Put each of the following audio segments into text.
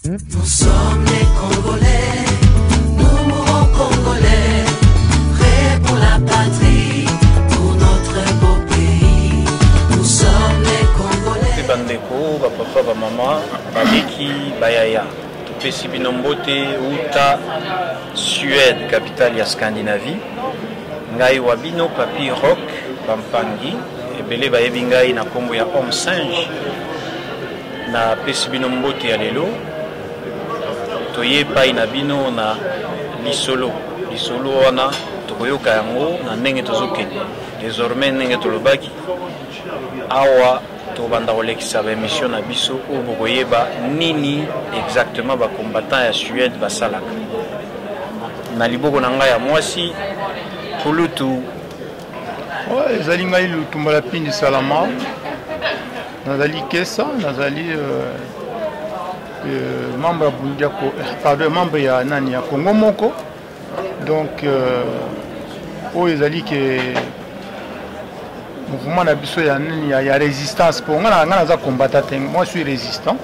Nous sommes les Congolais, nous mourons Congolais, prêts pour la patrie, pour notre beau pays. Nous sommes les Congolais. Bandeko, papa, maman, babiki, bayaya. Tupesi binombote uta Suède, capitale ya Scandinavie. Ngai wabino papi rock bampangi ebele bayebi ngai na kombo ya homme singe na pesi binombote ya lelo. Toye pai na bino na lisolo wana tokoyoka yango na ndenge tozokende. Désormais ndenge tolobaki awa tobanda kolekisa ba émission na biso oyo bokoyeba nini exactement ba combattant ya Suède basalaka. Na liboko na ngai ya mwasi Kulutu ezali ngai Lutumba Lapindi Salama nazali Kesa nazali membre membre ya nani ya Congo moko donc oyo ezali ke mouvement na biso ya nani ya résistance pour nga naza combattant moi je suis résistant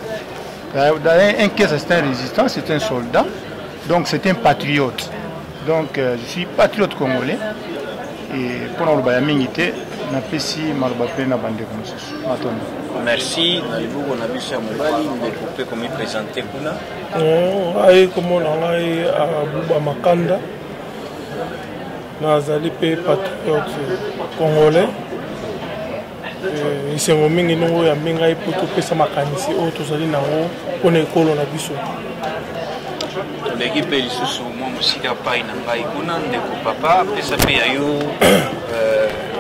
un Kesa c'est un résistant c'est un soldat donc c'est un patriote donc je suis patriote congolais et pour nous le mingité na pesi maloba pe na bande comme ça. Merci. Na liboko na biso ya mobali ndeko pe komi présenter kuna. Ai komo na ngai Abuba Makanda. Nazali pe patriote congolais. Isengo mingi nongo ya minga ipoto pesa makanisi o tozali nango pona ekolo na biso. L'équipe est sous moi musika pai na ngai kuna ndeko papa pesa pe ya yo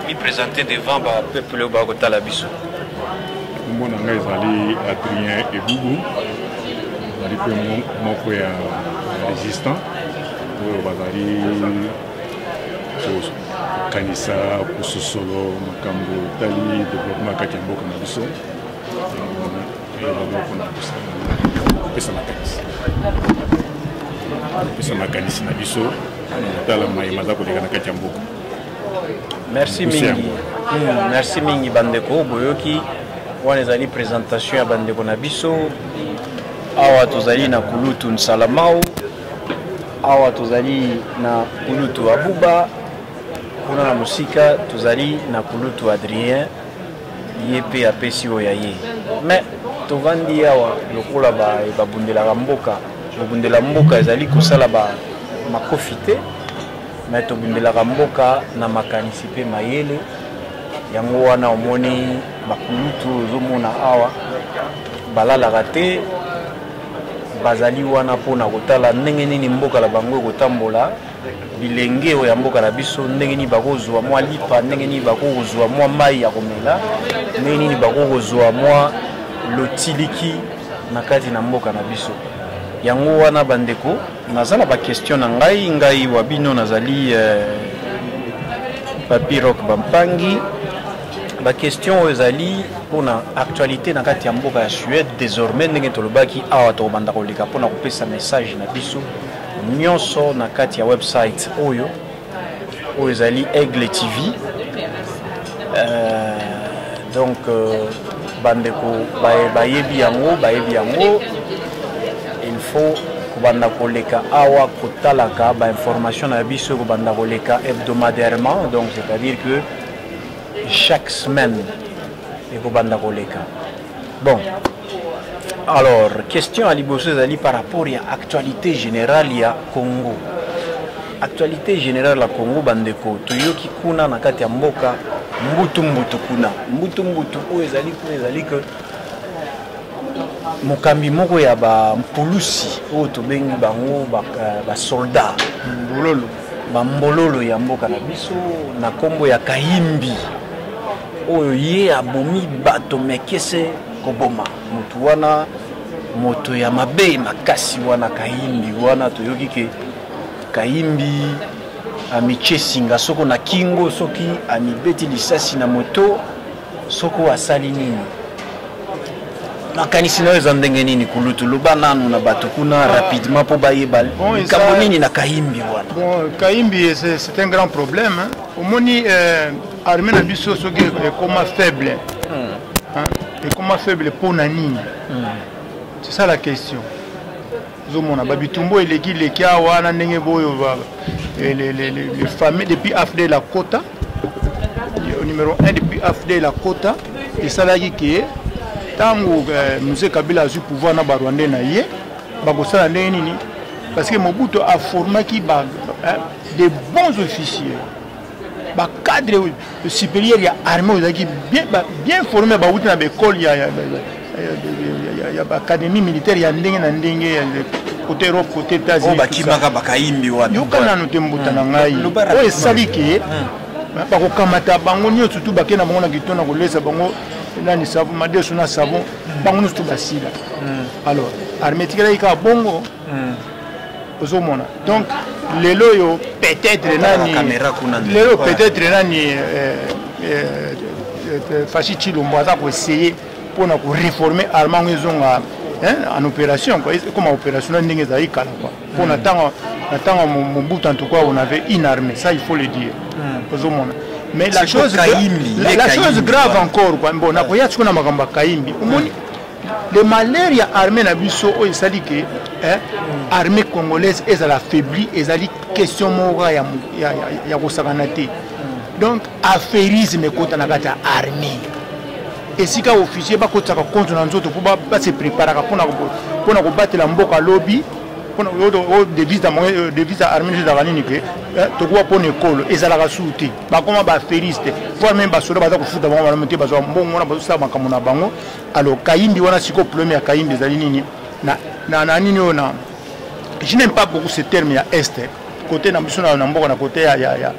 mi présenter devant ba peuple ba kotala biso. Mona ngai zali Adrien Ebubu zali pe moko ya résistant oyo bazali kanisa kusosolo makambo tali développement kati ya mboka na biso pesa makanisi pesa makanisi na biso tala mayema za koleka na kati ya mboka. Merci mingi. Merci mingi bandeko boyoki wana ezali présentation ya bandeko na biso awa tozali na Kulutu Nsalamau awa tozali na Kulutu Abuba kuna na musika tozali na Kulutu Adrien ye pe apesi oyo ya ye mais tovandi awa lokola babundelaka mboka tobundela mboka ezali kosala makofi te mais tobundelaka mboka na makanisi pe mayele yango wana omoni bakulutu ozomona awa balalaka te bazali wana mpona kotala ndenge nini mboka na bango ekotambola bilenge oyo ya mboka na biso ndenge nini bakozwa mwa lipa ndenge nini bakozwa mwa mai ya komela ndenge nini bakozwa mwa lotiliki na kati na mboka na biso yango wana bandeko nazala ba question na ngai wabino nazali papi rock bampangi ba question oyo ezali mpona actualité na kati ya mboka ya Suède désormais ndenge tolobaki awa tokobanda koleka mpona kopesa message na biso nyonso na kati ya website oyo ezali Aigle TV donc bandeko bayebi yango il faut kobanda koleka awa kotalaka ba information na biso kobanda koleka hebdomadairement donc c'est-à-dire que chaque semaine ekobanda koleka. Bon alors question à liboso ezali par rapport ya actualité générale ya Congo. Actualité générale ya Congo bandeko toyoki kuna na kati ya mboka mbutu kuna mbutu oyo ezali que mokambi moko ya bampulusi oyo tobengi bango basoldat bambololo ya mboka na biso na kombo ya Kayimbi oyo ye abomi bato mekese koboma motu wana moto ya mabe makasi wana Kayimbi wana toyoki ke Kayimbi amiche singa soko na kingo soki amibeti lisasi na moto soko asali nini makanisi na eza ndenge nini Kulutu loba nanu na bato kuna rapidement po bayeba likambo nini na Kayimbi wana. Bon Kayimbi c'est un grand problème hein. Omoni armée na biso soki ekoma faible ekoma faible pour na nini c'est ça la question ozomona babitumbo eleki leki awa na ndenge boyo les familles depuis AFD la Kota numéro 1 depuis AFD la Kota esalaki ke tango Mzee Kabila azwi pouvoir na barwandais na ye bakosala ndenge nini parce que Mobutu a formaki des bons officiers ba cadre supérieur ya armée ozaki bien formé ba wuti na l'école ya académie militaire ya ndenge na ndenge côté Europe côté États-Unis bakimaka bakaimbi wana yokana no tembuta na ngai o esali ke bakokamata bango nyonso tu bakena bango na kitona kolesa bango nani savon madeso na savon bango nyonso tu basila alors armée tikala ika bongo ozomona donc lelo yo peut-être nani lelo peut-être nani Fachi Chilombo aza ko essayer pour na ko réformer armée ngezonga en opération quoi comme opération ndenge za ikala quoi pour na tanga Mobutu en tout cas on avait une armée ça il faut le dire ozomona mais la chose grave encore quoi bon na ko ya tsuna makamba kaimbi umoni le malheur ya armée na biso o esali ke armée congolaise ezala faibli ezali question moko ya kosakana te donc affairisme kota na kata armée esika officier bakotaka contre na nzoto po ba se préparaka pona ko batela mboka lobby pona o devise armée de Zaganini ke to ko pona ekolo ezalaka souté bakoma ba affairisme voire même basoda baza kofuta bango ba monter bazwa mbongo na bazo sa makambo na bango alors Kayimbi wana siko problème ya Kayimbi ezali nini na nini ona je n'aime pas beaucoup ce terme ya est côté na biso na mboka na côté ya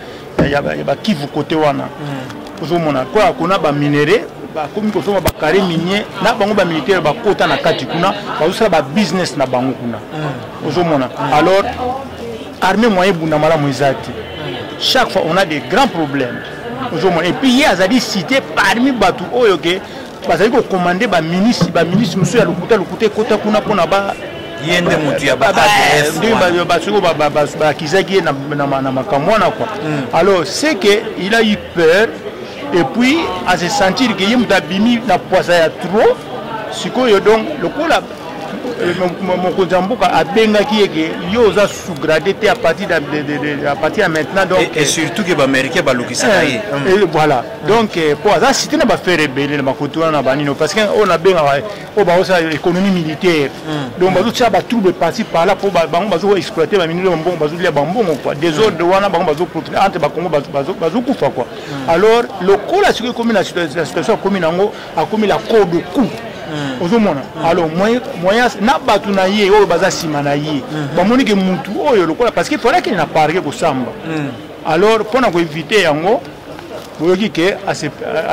ba Kivu côté wana ozomona kwa kuna ba minéraux ba komi ko soma ba carré minier na bango ba militaire ba kota na kati kuna bazosala ba business na bango kuna ozomona alors armée moyen buna mala moizati chaque fois on a des grands problèmes ozomona et puis il y a zali cité parmi batu oyo ke bazali ko commander ba ministre musu ya lokuta kota kuna pona ba yende mutu ya ADF ndio basiko ba kizaki na makamwana quoi alors c'est que il a eu peur et puis à se sentir que yim tabimi na poisa ya trop sikoyo donc lokola Mokonzamboka a bengaki eke yo za sous-gradé à partir de maintenant donc et surtout que les Américains ba lokisa et voilà donc pour ça c'était na ba faire rebeller na makoto na banino parce que on a benga o ba osa économie militaire donc bazo tsa ba trouble parti par là pour bango bazo exploiter ba minino mbongo bazo lia bambongo quoi des ordres wana bango bazo profiter entre ba Congo bazo kufa quoi alors le coup là c'est comme la situation comme nango a comme la code de coup ozomona alors moyen na batu na ye oyo baza sima na ye bamoni ke mutu oyo lokola parce que fallait qu'il na parqué ko samba alors pona ko éviter yango boyoki ke a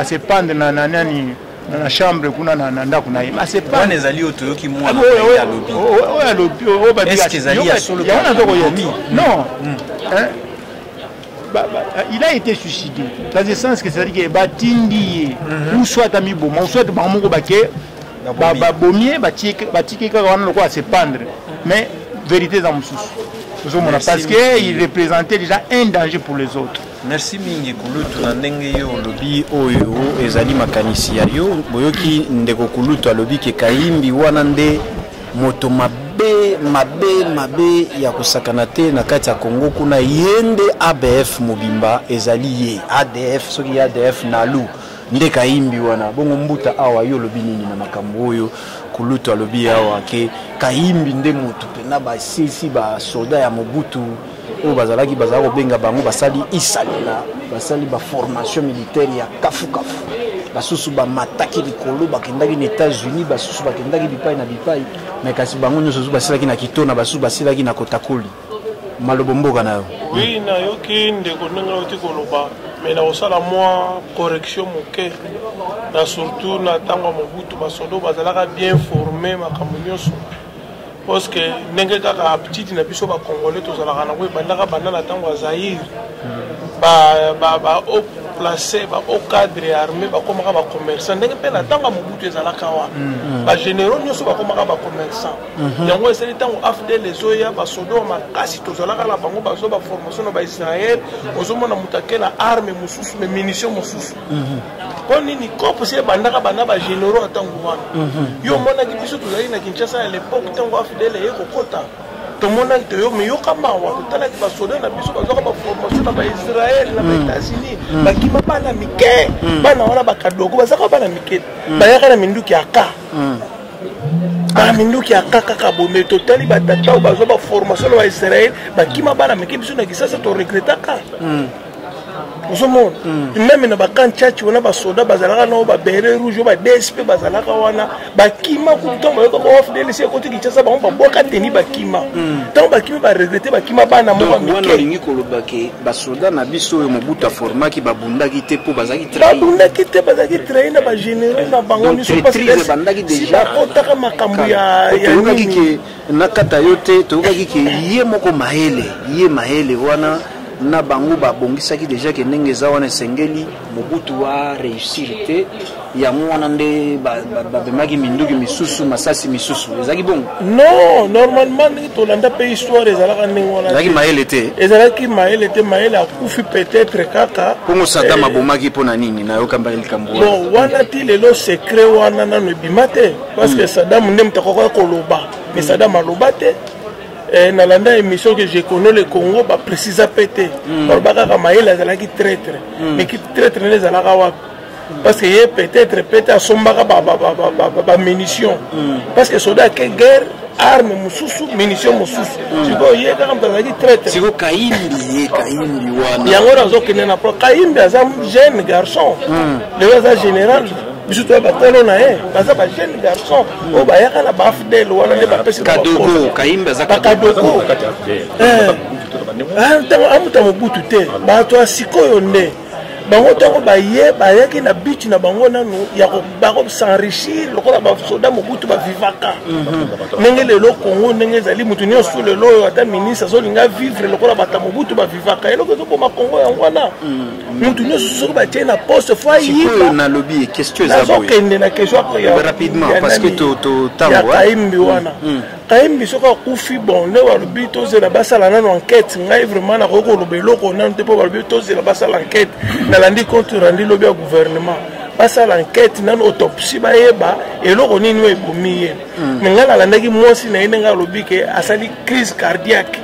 se pendre na nani na chambre kuna na ndako na ye ma se pas les alliés autoyoki moi ya lobby o lobby o ba est-ce que zali solo non il a été suicidé dans le sens que c'est-à-dire que batindi ou soit ami bon ou soit bango baké bommier batiki ka wana lokwa se pendre mais vérité dans mususu parce que il représentait déjà un danger pour les autres. Merci mingi kulutu na ndenge yo lobby oyo ezali makanisi ya yo boyoki ndeko kulutu alobi ke Kayimbi wana nde moto mabe ya kusakana te na kati ya Congo kuna yende ABF mobimba ezali ye ADF soki ADF nalu nde Kayimbi wana bongo mbuta awa yo lobi nini na makambo oyo kulutu alobi awa ke Kayimbi nde moto pena ba sisi ba soldat ya Mobutu o bazalaki bazako benga bango basali isalila basali ba formation militaire ya kafu basusu ba mataki likolo bakendaki na États-Unis basusu bakendaki bipai na bipai mais kasi bango nyoso basilaki na kitona basusu basilaki na kotakoli malobo mboka nayo oui na yoki ndeko ndenge oti koloba mais na osala moi correction moke na surtout na tango Mobutu basodo bazalaka bien formé makambo nyonso parce que ndenge kaka petite na biso ba congolais tozalaka na koy bandaka banda na tango Zaïre ba au placé ba au cadre armé ba komaka ba commerçant ndenge pe na tango Mobutu ezalaka wa ba généraux nyonso ba komaka ba commerçant yango eseli tango AFD les oya ba sodo makasi tozalaka na bango bazo ba formation na ba Israël ozomona mutakela arme mususu mais munitions mususu po nini kopo se bandaka bana ba généraux atango wana yo mona ki biso tozali na Kinshasa à l'époque tango afidèle ye kokota to mona to yo me yo kama wa tala ki basoda na biso bazaka ba formation na ba Israël na ba États-Unis bakima bana mike bana wana bakadoko bazaka bana mike bayaka na minduki aka ba minduki aka kaka bombe totali batata bazo ba formation na Israël bakima bana mike biso na Kinshasa to regrettaka même na bakan tchatch wana basoda bazalaka na ba beret rouge ba DSP bazalaka wana bakima kutongo yoko ba ofdeli se côté Kinshasa ba boka teni bakima tant bakima ba regretter bakima bana mo ba wana lingi koloba ke basoda na biso yo mobuta format ki babundaki te po bazaki trahi na ba généraux na bango ni so pas bandaki déjà otaka makambu ya nini ke nakata yote to kaki ke ye moko mahele wana na bango babongisaki déjà ke ndenge eza wana esengeli mobutu wa réussir te ya mwana nde babemaki minduki misusu masasi misusu ezalaki bongo non normalement ndenge tolanda pe histoire ezalaka ndenge wana ezalaki mahele te mahele akufi peut-être kaka pongo Saddam abomaki mpona nini nayokamba likambo bon wana ti lelo secret wana nano ebima te parce que Saddam nde moto akoka koloba mais Saddam aloba te na landa émission que je connais le Congo ba précisa pété ba kaka maïla zalaki traître mais qui traître les zalaka wa parce que y peut-être asombaka ba munitions parce que soda que guerre arme mususu munitions mususu siko ye kaka mtazaki traître siko kaimbi wana yango razo kene na pro kaimbi azam jeune garçon le général biso to batalo na baza ba jeune garçon o ba yaka na ba fidèle wana le ba pesi kadogo kaimba za kadogo amuta mobutu te bato asikoyo nde bango tango bayaki na bichi na bango nanu ya bako s'enrichir lokola basoda mobutu bavivaka ndenge lelo Congo ndenge ezali mutu nyonso lelo oyo ata ministre azolinga vivre lokola bata mobutu bavivaka eloko ezoboma Congo yango wana mutu nyonso soki batie na poste fo ayiba nalobi question eza nazokende na question rapidement parce que ya Kayimbi wana Kayimbi soki akufi bon nde balobi tozela basala nano enquête ngai vraiment nakoki koloba eloko nano te mpo balobi tozela basala enquête nalandi compte rendu lobi ya gouvernement basala enquête nano autopsie bayeba eloko nini oyo ebomi ye me ngai nalandaki mwasi na ye ndenge alobi ke asali crise cardiaque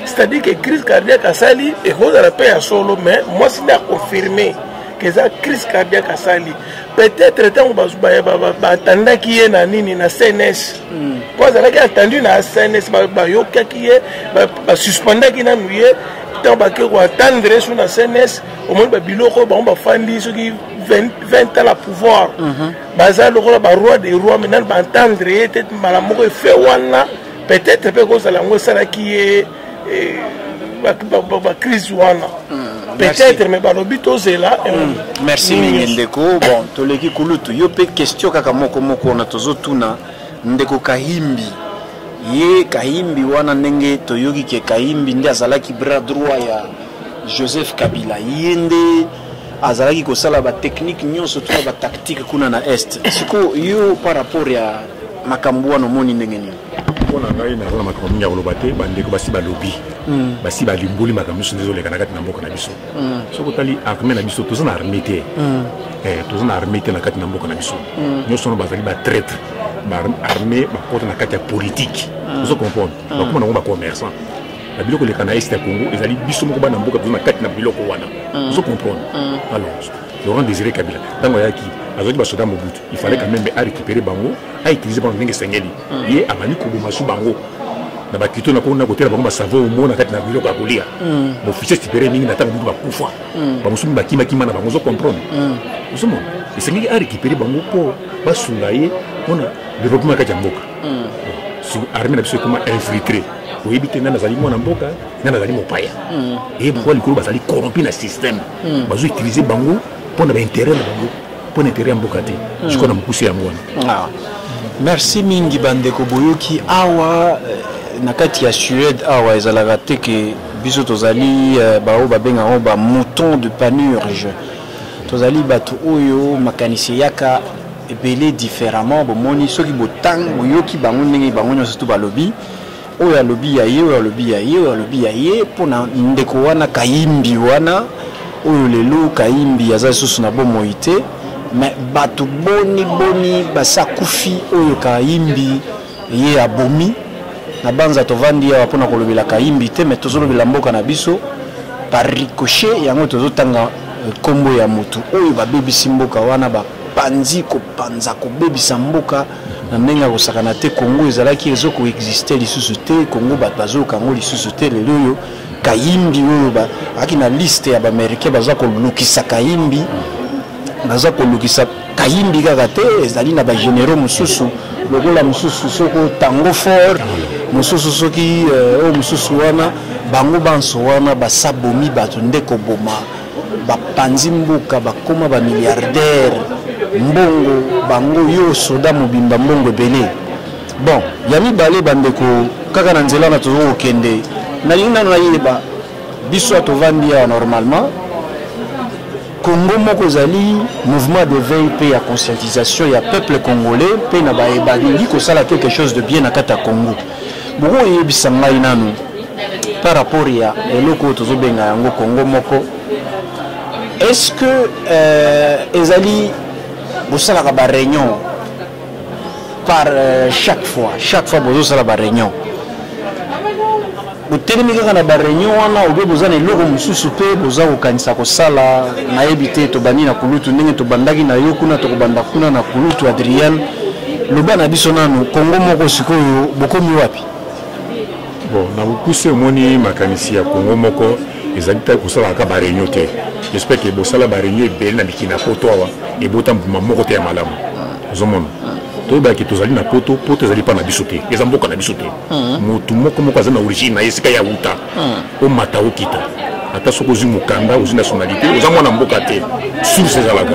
c'est-à-dire que crise cardiaque asali ekozala mpe ya solo mais mwasi nde aconfirme que eza crise cardiaque asali peut-être ntango batandaki ye na nini na CNS po azalaki attendu na CNS bayokaki ye basuspendaki nanu ye ntango bake koatendre so na CNS omoni babiloko bango bafandi soki 20 ans la pouvoir baza lokola baroi des rois maintenant baentendre ye te mbala moko efe wana peut-être mpe kozala yango esalaki ye crise wana peut-être mais balobi tozela merci mingi ndeko bon toleki kulutu yo pe question kaka moko na tozotuna ndeko Kayimbi ye Kayimbi wana ndenge toyoki ke Kayimbi nde azalaki bras droit ya Joseph Kabila ye nde azalaki kosala ba technique nyonso to ba tactique kuna na est siko yo par rapport ya makambo wana moni ndenge nini mpona ngai nazala makambo mingi ya koloba te bandeko basi balobi basi balimboli makambo nyonso nde ezoleka na kati na mboka na biso soki otali armé na biso toza na armé te toza na armé te na kati na mboka na biso nyonso ono bazali batraître baarmé bakota na kati ya politique ozo comprendre bakoma nango bacommerçant na biloko eleka na este ya Congo ezali biso moko bana mboka toza na kati na biloko wana ozo comprendre alors Laurent Désiré Kabila ntango ayaki azalaki basoda mobutu il fallait quand même arécupérer bango autiliser bango ndenge esengeli ye abandi koboma su bango na bakito na kona kotela bango basavo omona kati na biloko ya kolia baofficier supérieur mingi na ntango mobutu bakufa bamosusu bakima na bango ozo comprendre ozomona esengeli arécupérer bango mpo basunga ye mpona développement kati ya mboka armé na biso ekoma infiltré oyebi te nga nazali mwana mboka nga nazali mopaya eyeba likolo bazali corrompi na système bazoutilize bango mpona baintérêt na bango mpona intérêt ya mboka te jikoa na mokuse yango wana merci mingi bandeko boyoki awa na kati ya Suède awa ezalaka te ke biso tozali bao babengango ba mouton de panurge tozali bato oyo makanisi yaka ebele différemment bomoni soki botang boyoki bango ndenge bango nyonso to balobi oyo alobi ya ye oyo alobi ya ye oyo alobi ya ye mpona ndeko wana Kayimbi wana oyo lelo Kayimbi aza lisusu na bomoi te mais bato boni basa kufi oyo Kayimbi ye abomi na banza tovandi ya pona kolobela Kayimbi te mais tozolobela mboka na biso par ricochet yango tozotanga kombo ya motu oyo babebisi mboka wana bapanzi kopanza kobebisa mboka na ndenge ya kosakana te. Congo ezalaki ezoko existe lisusu te, Congo bato bazokango lisusu te. lelo oyo Kayimbi oyo aki na liste ya baamerikain baza kolukisa Kayimbi, baza kolukisa Kayimbi kaka te, ezali na bagénéraux mosusu lokola mosusu soko tango fort mosusu soki oyo mosusu wana bango banso wana basabomi bato nde koboma bapanzi mboka bakoma bamilliardaire mbongo bango yo soda mobimba mbongo ebele. Bon ya mibale bandeko kaka na nzela na tozokokende nalingi nano nayeba biso atovandi ya normalement Congo moko ezali mouvement d'éveil pe ya conscientisation ya peuple congolais pe na balingi kosala quelque chose de bien na kata Congo. Boko oyebisa ngai nanu par rapport ya eloko tozobenga yango Congo moko, est-ce que ezali bosalaka ba réunion par chaque fois bozosala ba réunion botelemi kaka na ba réunion wana obe boza na eloko mosusu pe boza kokanisa kosala nayebi te tobandi na kulutu ndenge tobandaki na yo kuna tokobanda kuna na kulutu Adrien loba na biso nanu Congo moko sikoyo bokomi wapi? Bon na bokuse omoni makanisi ya Congo moko ezali te kosalaka ba réunion te. J'espère que bosala ba réunion ebele na mikina poto awa ebota mbuma moko te ya malamu ozomona toyebaki tozali na poto ezali mpa na biso te, eza mboka na biso te. Motu moko aza na origine na ye esika ya wuta omata okita ata soki ozwi mokanda ozwi nationalité oza mwana mboka te source ezalaka.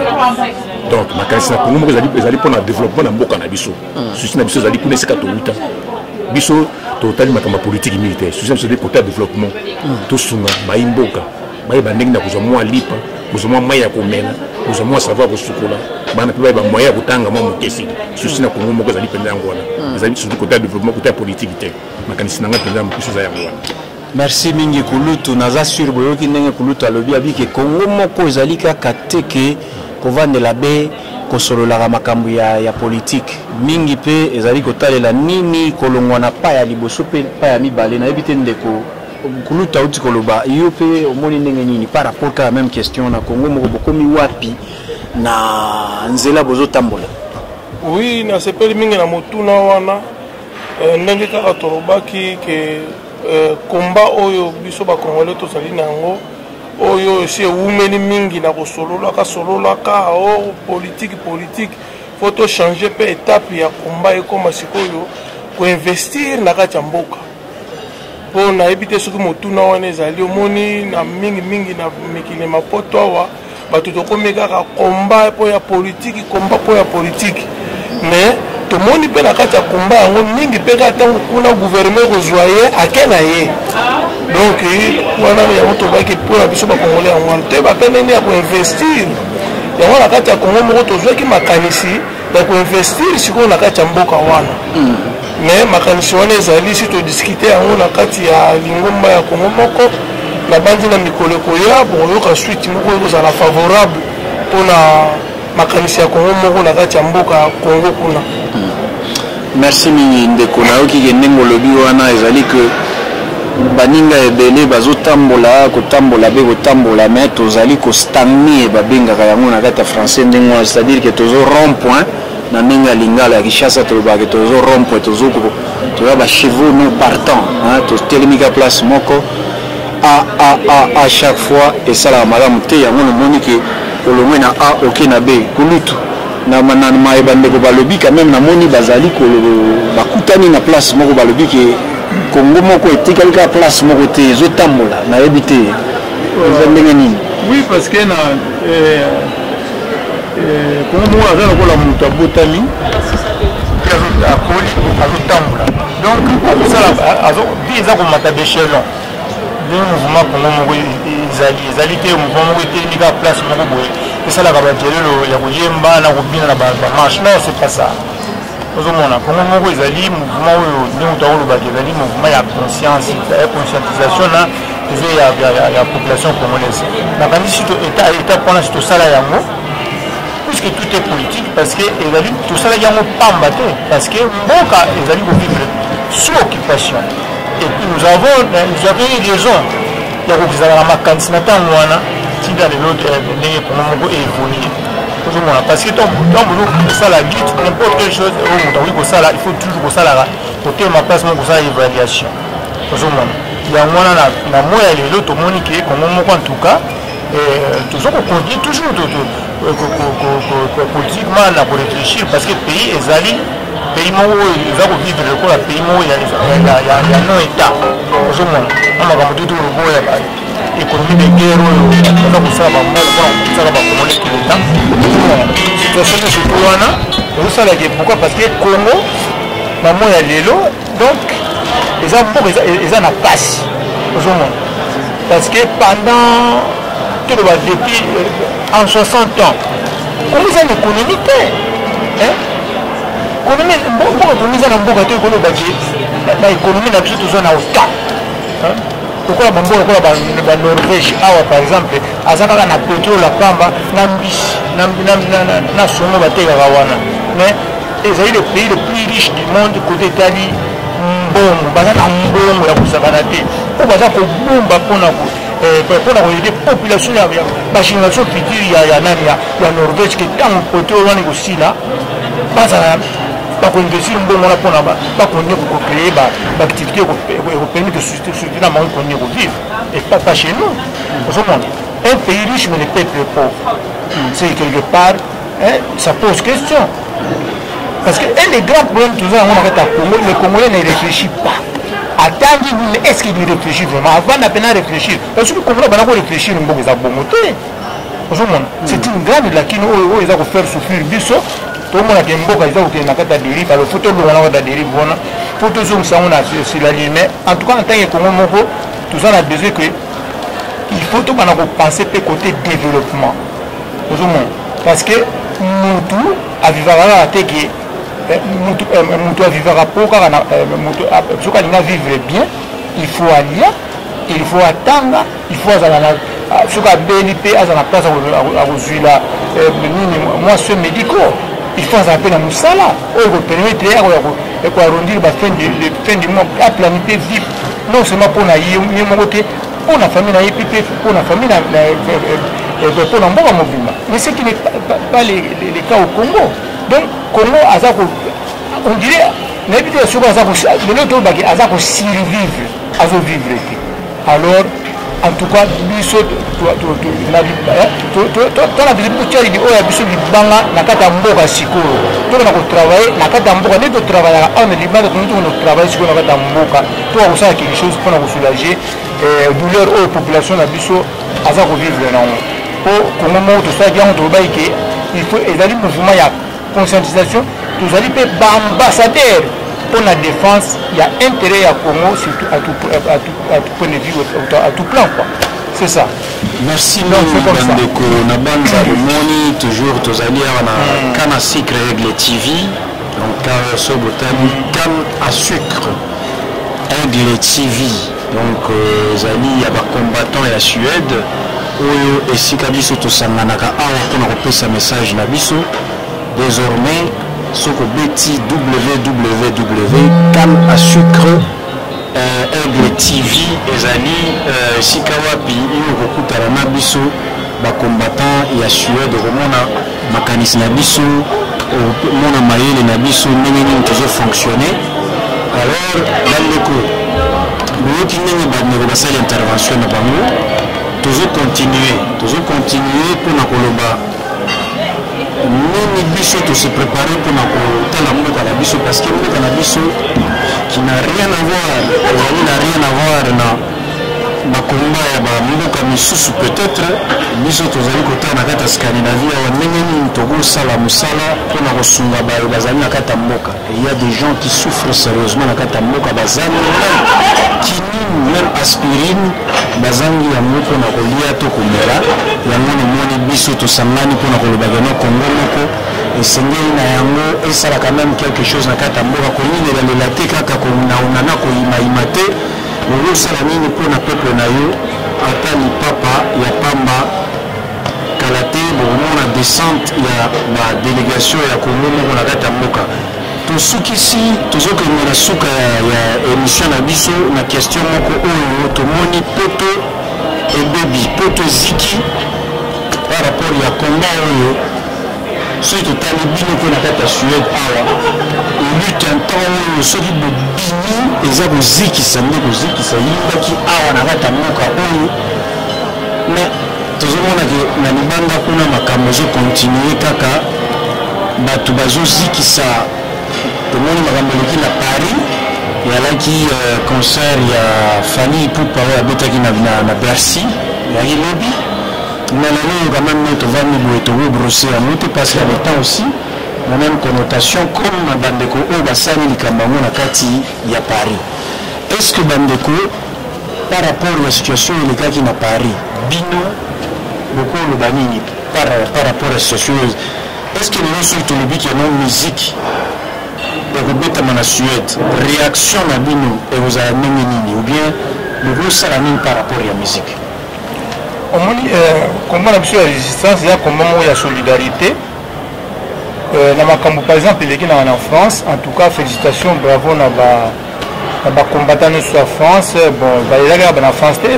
Donc makanisi na Congo moko ezali mpo na développement na mboka na biso. Susi na biso ezali kuna esika towuta biso totali makambo ya politique militaire. Susi na biso ezali côté ya développement tosunga bayi mboka bayeba ndenge na kozwa mwa lipa kozwa mwa mai ya komela kozwa mwa savoir kosukola bana mpe bayeba moyen ya kotanga mwa mokesi. Susi na Congo moko ezali mpenza yango wana ezali surtout côté ya développement côté ya politique te makanisi na nga mpenza mokiso eza yango wana. Merci mingi kulutu naza sur boyoki ndenge kulutu alobi abiki Congo moko ezali kaka te ke kovandela be kosololaka makambo ya politique mingi pe ezali kotalela nini kolongwa na pa ya liboso pe pa ya mibale nayebi te ndeko kulutu auti koloba yo pe omoni ndenge nini par rapport ka même question na Congo moko bokomi wapi na nzela bozotambola? Oui nasepeli mingi na motuna wana ndenge kaka tolobaki ke komba oyo biso bakongole tozali na yango oyo esi ewumeli mingi na kosololaka o politique fo tochange mpe étape ya komba ekoma sikoyo koinvestir na kati ya mboka mpo nayebi te soki motuna wana ezali omoni na mingi na mikili mapoto awa bato tokomi kaka komba mpo ya politiki mais tomoni mpe na kati ya komba yango mingi mpe kaka ntango kuna gouvernement kozwa ye ake na ye donc wana yango tobaki mpona biso bakongole yango wana toyeba mpe ndenge ya koinvestir yango na kati ya Congo moko tozwaki makanisi ya koinvestir sikoyo na kati ya mboka wana mais makanisi wana ezali si todiskute yango na kati ya lingomba ya Congo moko na bandi na mikolo ekoya bokoyoka suite moko ekozala favorable mpona makanisi ya Congo moko na kati ya mboka ya Congo kuna. Merci mingi ndeko nayoki ke ndenge olobi wana ezali ke baninga ebele bazotambola kotambola mais tozali kostagner babengaka yango na kati ya français ndenge wana, c'est-à-dire que tozo rond point na ndenge ya lingala ya Kinshasa tolobaka tozo rond point toza bachevaux non partant totelemika place moko à chaque fois esalaka malamu te yango nomoni ke kolongwe na A oke na B kulutu na mayeba ndeko balobi quand même namoni bazali bakutani na place moko balobi ke Congo moko etikali ka place moko te ezotambola nayebi te eza ndenge nini? Oui parce que na Congo moko aza lokola moto abotami azotambola donc vi eza komata bechelon nde mouvement Congo moko ezali te mouvement moko etelemi ka place moko boye esalaka bajelelo ya koyemba na kobina na bamarche. Non c'est pas ça. ozomona Congo moko ezali mouvement oyo ndenge tokolobaki ezali mouvement ya conscientisation na ya population congolaise. Nakanisi état mpona si tosala yango puisque que tout est politique parce que tout ça là pas battu parce que mboka ezali vivre sous occupation et puis nous avons eu raison ya kokizala na makanisi na ntango wana tinda lelo ndenge mpona moko évoluer ozomona parce que ntango kosala guide n'importe quelle chose oyo moto akoki kosala il faut toujours kosalaka kotelema place moko kosala évaluation ozomona yango wana na moya ya lelo tomoni ke kongo moko en tout cas toza kocontinue toujours politiquement na koréfléchir parce que pays ezali pays moko eza kovivre lokola pays moko ya non état ozomona na makambo tutu lokola économie de guerre oyo aza kosala bamboko mpona kosala bakongole kileta situation nyonso wana ezosalaka pourquoi parce que congo na moya lelo donc eza mboka eza na pasi ozomona parce que pendant depuis en 60 ans comme eza na économie te mboka tomiza na mboka te ekoloba ke na économie na biso toza na autant lokola bamboka lokola banorvège awa par exemple aza kaka na pétrole apamba na mbisi na songo batekaka wana mais ezali le pays le plus riche du monde côté etali mbongo baza na mbongo ya kosakana te po baza kobomba mpona koyede population ya bagénération future ya norvège ke ntango pétrole wana ekosila bazala bakoinvestir mbongo wana mpona bakonye kocréer baactivité ekopermettre société na bango konye kovivre et pas chez nous ozomona un pays riche mais le peuple pauvre c'est quelque part ça pose question parce que un des grands problèmes toza yango na kati ya congo le congolais ne réfléchit pas atangi mais est ce qu'il réfléchit vraiment avant na pena réfléchir parce que congolais bana koréfléchir mbongo eza bongo te ozomona c'est une grande lakini oyo eza kofaire souffrir biso tomonaka mboka eza kokende na kati ya dérive alors fo tolonga na kati ya dérive wana fo tozongisa yango sur la ligne mais en tout cas en tant que congo moko toza na besoin que il faut tobana kopenser mpe côté développement ozomona parce que mutu avivaka kaka te ke mutu avivaka mpo kaka soki alinga vivre bien il faut alia il faut atanga il faut azala na soki abeli mpe aza na place akozwila nini moi soins médicaux il faut azala mpe na mosala oyo ekopermettre ekoarrondir fin du mois aplanifie vivre non seulement mpona ye moko te mpona famille na ye mpe mpona famille mpona mboka mobimba mais ce qui n'est pas le cas au Congo donc Congo aza on dirait nayebi te soki lelo tobaki aza kosurvivre azovivre te alors en tout cas biso tona biso totyalidi oyo ya biso libanga na kati ya mboka sikoyo tokona kotravaille na kati ya mboka nde totravaillaka awa na libanga tokona kotravaille sikoyo na kati ya mboka toka kosala quelque chose mpona kosoulager douleur oyo population na biso aza kovivre nango mpo kongo moko tosalaki yango tolobaki ke il faut ezali mouvement ya conscientisation tozali mpe baambassadeur pour la défense, il y a intérêt à Congo, surtout à tout point de vue, à tout plan, quoi. C'est ça. Merci beaucoup, Bandeko. Nabanza Moni, toujours Tozali, on a canne à sucre Aigle TV, donc ce botani, canne à sucre Aigle TV. Donc, Zali, il y a des combattants et la Suède, Oyo et Sikabiso Tosanganaka, on a repris sa message Nabiso. Désormais, soko beti www.canne à sucre Aigle TV ezali sikawapi iyo kokutana na biso bakombatant ya Suède komona makanisi na biso mona mayele na biso ndenge nini tozofonctionne. Alors bandeko boyoki ndenge bandeko basali intervention na bango tozocontinue mpona koloba nini biso se préparer pour la mboka na biso parce que mboka na biso qui n'a rien à voir na bakomba ya bamboka misusu peut-être biso tozali kotala na kati ya Scandinavie awa ndenge nini tokosala mosala mpona kosunga bayo bazali na kati ya mboka. Il y a des gens qui souffrent sérieusement na kati ya mboka bazali kinini même aspirine bazangi yango mpona kolia to komela yango nomoni biso tosangani mpona kolobaka na Congo moko esengeli na yango esalaka même quelque chose na kati ya mboka kominelela te kaka konaunana koyimayima te ozosala nini mpona peuple na yo ata lipapa ya pamba kala te bomona descente ya badélégation ya Congo moko na kati ya mboka tosukisi tozokende na suka ya émission na biso na question moko oyo tomoni poto ebebi poto eziki par rapport ya combat oyo soki totali bino mpe na kati ya Suède awa lutte un temps oyo soki bobini eza kozikisa nde kozikisa yimbaki awa na kati ya mboka oyo mais tozomona ke na libanda kuna makambo ezokontinue kaka bato bazozikisa tomoni makambo eleki na Paris yalaki concert ya Fally Ipupa oyo abetaki na Bercy yaki lobi mais nous quand même notre famille doit brosser à monter parce qu'il y a le temps aussi la même connotation comme na bandeko o basani likambango na kati ya Paris. Est-ce que bandeko par rapport à la situation les gars qui na Paris bino beaucoup le banini par rapport à la situation est-ce que nous sommes tout le but qu'il y a une musique de rebeta na Suède réaction na bino et vous avez nini ou bien le gros salamine par rapport à la musique. Comment la résistance, il y a comment la solidarité. Par exemple, les gens en France, en tout cas, félicitations, bravo na combattant sur France. Bon, il y a en France, il y a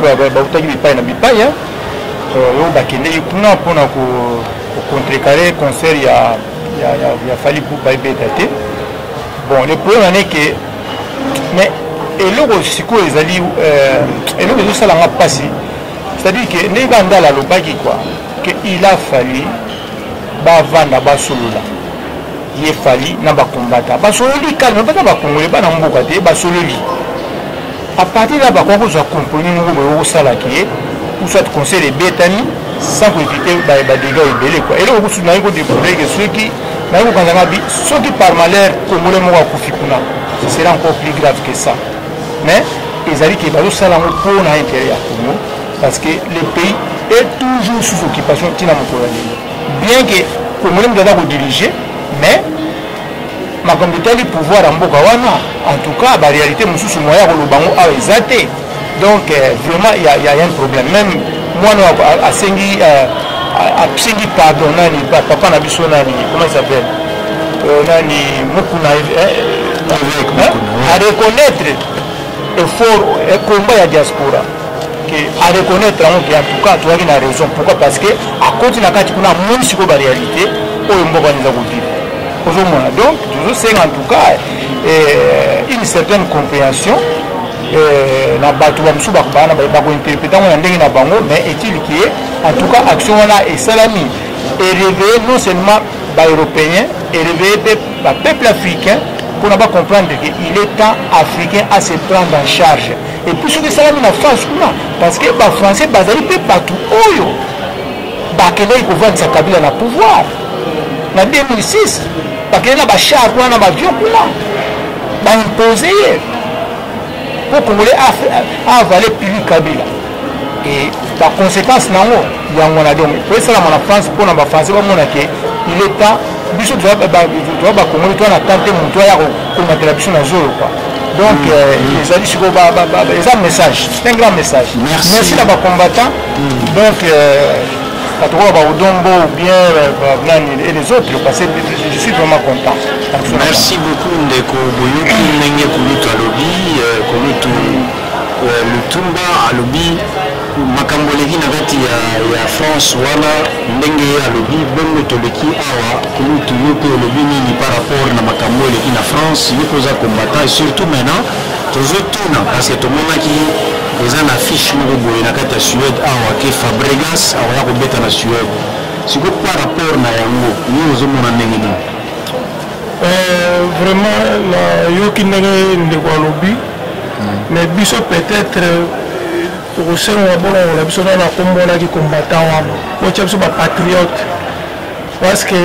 contrecarrer concert, il y a fallu pour Baïbétate. Bon, le problème est que, mais, et là, c'est quoi les alliés, et là, ça l'a passé. C'est-à-dire que les gens dans la lobaki quoi, qu'il a fallu bavanda basolula. Il a fallu na bakombata. Basoluli calme, pas na bakongole, pas na mboka te, basoluli. À partir de là, bakwa ko za comprendre ngo sala ki ou soit conseil les bétani sans éviter ba dégâts ebele quoi. Et là on se na ko débrouiller que ceux qui na ko kananga bi, ceux qui par malheur kongole mo ko fikuna. Ce sera encore plus grave que ça. Mais ils allaient que bazo sala ngo pour na intérêt à Congo. Parce que le pays est toujours sous occupation bien que le monde doit diriger, mais ma communauté du pouvoir en Bokawana, en tout cas, la réalité, je moyen a exaté. Donc, vraiment, il y a un problème. Même moi, à Sengi, pardon, papa Nabisonani, comment il s'appelle Nani Mukuna, à reconnaître l'effort et combat à diaspora. À reconnaître en tout cas tu as une raison pourquoi parce que à côté de la réalité donc c'est en tout cas une certaine compréhension na batu ba musu ba interpréter mais est-il qui est en tout cas action là et salami et réveiller non seulement les européens et réveiller le peuple africain pour ne pas comprendre qu'il est temps africain à se prendre en charge. Et puis ce que ça va France parce que les Français bazali pe partout oyo bakende ko vendre sa Kabila na pouvoir na 2006 bakende na ba char na ba avion kuna ba imposer pour Congolais avaler plus Kabila et la conséquence nango yango na donc pour ça la France pour na ba français ba mona ke il est temps biso doit ba Congolais toi na tenter mon toi ya ko mettre la biso na zolo quoi. Donc, les alliés, c'est un message, c'est un grand message. Merci à nos combattants. Donc, et les autres, parce que je suis vraiment content. Merci beaucoup, Ndeko Boyoki, Nenge Kulutu Alobi, le Tumba Alobi, Makamboleki Nagati à France, voilà, Nenge Alobi, Bongo Toleki Awa, Kulutu Yoke Alobi Nini par rapport à Makamboleki na France, Yokoza combattant, et surtout maintenant, toujours tout, parce que tout le monde qui les en affiche, Nakata Suède, Awa, qui Fabregas, Awa, Robeta na Suède. C'est quoi par rapport à Yango, nous sommes en Nenge. Vraiment, Yoki Nenge Alobi, mais biso peut-être au sein de la biso na kombola ki combattant wana ko tshebso ba patriote parce que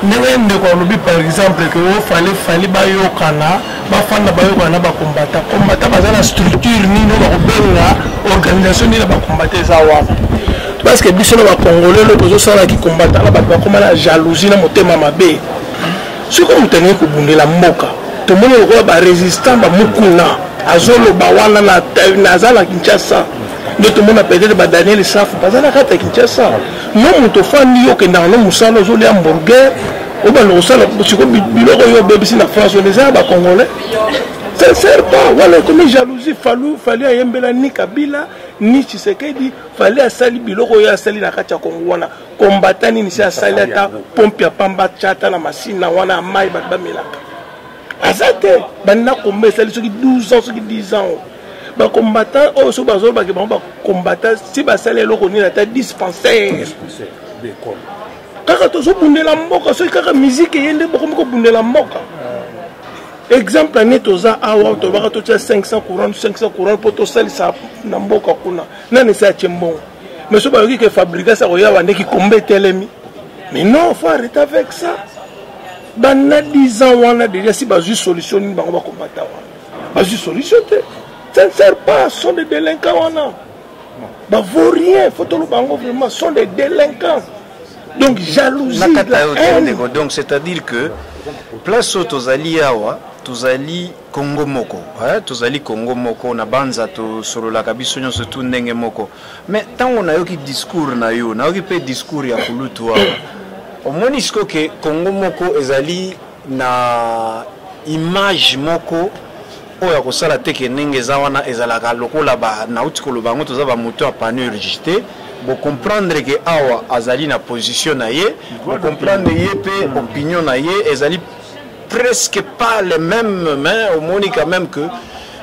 ndenge ko lobi par exemple que o fallait ba yokana ba fanda ba yokana ba combattant bazana structure ni no ba benga organisation ni ba combattant za wana parce que biso na ba congolais le bozo sala ki combattant la ba koma na jalousie na motema mabe ce ko mutene ko bundela mboka to mona ko ba résistant ba mukuna azolo ba wana na Kinshasa nde tomona peut-être Daniel Safu bazala kata Kinshasa no moto fandi yo kenda no musala ozoli hamburger obana osala siko biloko yo bebisi na France on eza ba congolais ça ne sert pas voilà comme jalousie fallait ayembela ni Kabila ni Tshisekedi fallait asali biloko yo asali na kati ya Kongo wana combattant ni si asali ata pompe ya pamba chata na machine wana mai ba melaka azate bana kombe asali soki 12 ans soki 10 ans ba combattant o so bazolo ba combattant si ba sali eloko ni ata dispensaire kaka tozo bundela mboka soki kaka musique yende bokomi ko bundela mboka exemple année toza awa to baka to 500 courants pour to salisa na mboka kuna nani sa tchembo mais so ba yoki ke fabriquer ça roya wande ki kombe telemi mais non faut arrêter avec ça bana 10 ans wana déjà si bazu solution ni bango ba combattant bazu solution ça ne sert pas sont des délinquants wana ba vaut rien faut to bango vraiment sont des délinquants. Donc jalousie donc c'est-à-dire que place au tozali awa tozali Congo moko tozali Congo moko na banza to solola kabiso nyonso tu ndenge moko mais tango na yoki discours na yo na yoki pe discours ya kulutu awa omoni siko ke Congo moko ezali na image moko oya kosala teke ndenge za wana ezalaka lokola ba nauti koloba ngo toza ba moto a panurgité pour comprendre que awa azali na position na ye pour comprendre ye pe opinion na ye ezali presque pas les mêmes mais au moins quand même que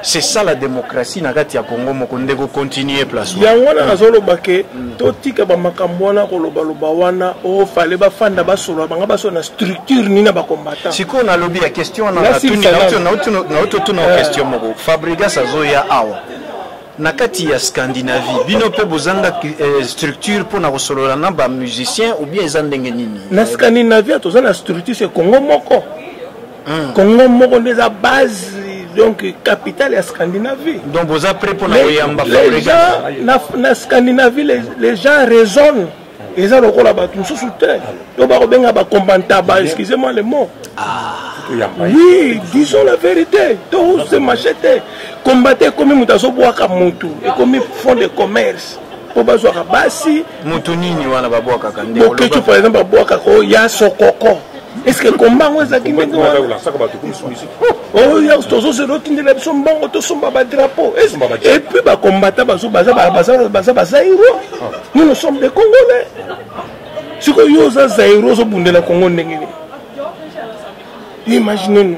c'est ça la démocratie na kati ya Congo moko ndeko continuer place yango na azolo bake totika ba makambo wana koloba loba wana o fale ba fanda ba solo banga ba so na structure ni na ba combattant siko na lobby ya question na na question moko Fabregas azoya awa na kati ya Scandinavie bino pe bozanga structure pour na kosolola na ba musicien ou bien ezandenge nini na Scandinavie toza na structure c'est Congo moko Congo moko ndeza base donc capitale ya Scandinavie donc vous êtes prêt pour na yamba Fabregas na Scandinavie les gens raisonnent ils ont encore là-bas tout sous terre donc ba benga ba combattant ba excusez-moi le mot oui disons la vérité tout c'est machete combattre comme mutaso boaka mutu et comme fond de commerce pour bazwa basi mutu nini wana babwaka kande ko ketu par exemple babwaka ko ya sokoko est-ce que combat ngweza kinenge oh ya tozo se rotinde la biso mbongo to somba ba drapeau et puis ba combattant bazo baza Zaïro nous sommes des Congolais siko yo za Zaïro zo bundela Congo ndenge ni imaginez-nous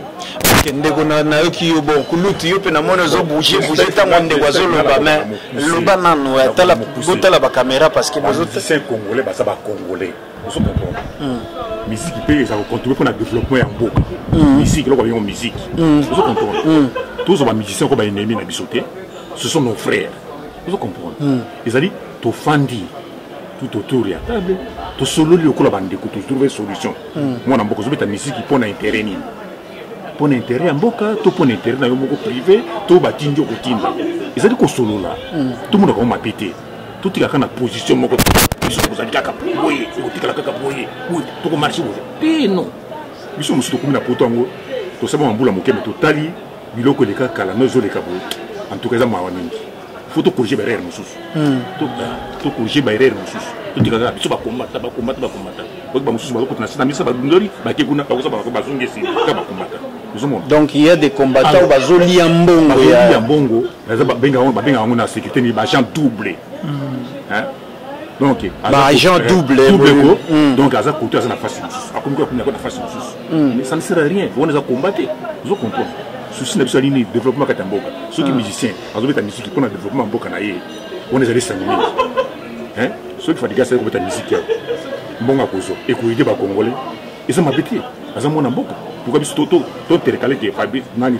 ndeko na yoki yo bon kulutu yo pe na mona zo bouger tango ndeko azoloba mais loba nanu atala botala ba caméra parce que bozo c'est congolais ba ça ba congolais vous comprenez musique peut ça contribuer pour le développement en mboka musique là on musique vous comprenez tous les musiciens ko ba ennemi na bisoté ce sont nos frères vous comprenez ils a dit to fandi tout autour ya table to solo li ko la bande ko to trouver solution moi na mboko zo beta musique pour na intérêt ni pour intérêt en mboka to pour intérêt na yo moko privé to batinjo ko tinda ils a dit ko solo là tout le monde ko mapité tout il a kana position moko biso ko zali kaka boye ko tikala kaka boye to ko marcher boye non biso musu to ko na poto ngo to seba mbula mokeme to tali biloko le kaka la nozo le kabo en tout cas za mawani faut to corriger barrière mususu to corriger barrière mususu to tikala biso ba combattre ba mususu ba ko na sina misa ba ndori ba ke kuna ba ko ba zongesi ka ba combattre donc il y a des combattants bazoli ambongo ya ambongo ba benga na sécurité ni ba agent doublé hein donc ba agent doublé donc aza côté aza na face akomiko kuna na face mais ça ne sert à rien on les a combattre vous comprenez souci na biso ni développement katamboka ceux qui musiciens azo beta musique pour na développement mboka na ye on les a laissé hein ceux qui fadiga c'est beta musique mbonga kozo et ko aider ba congolais et ça m'a bêté aza mona mboka pourquoi biso to terekale ke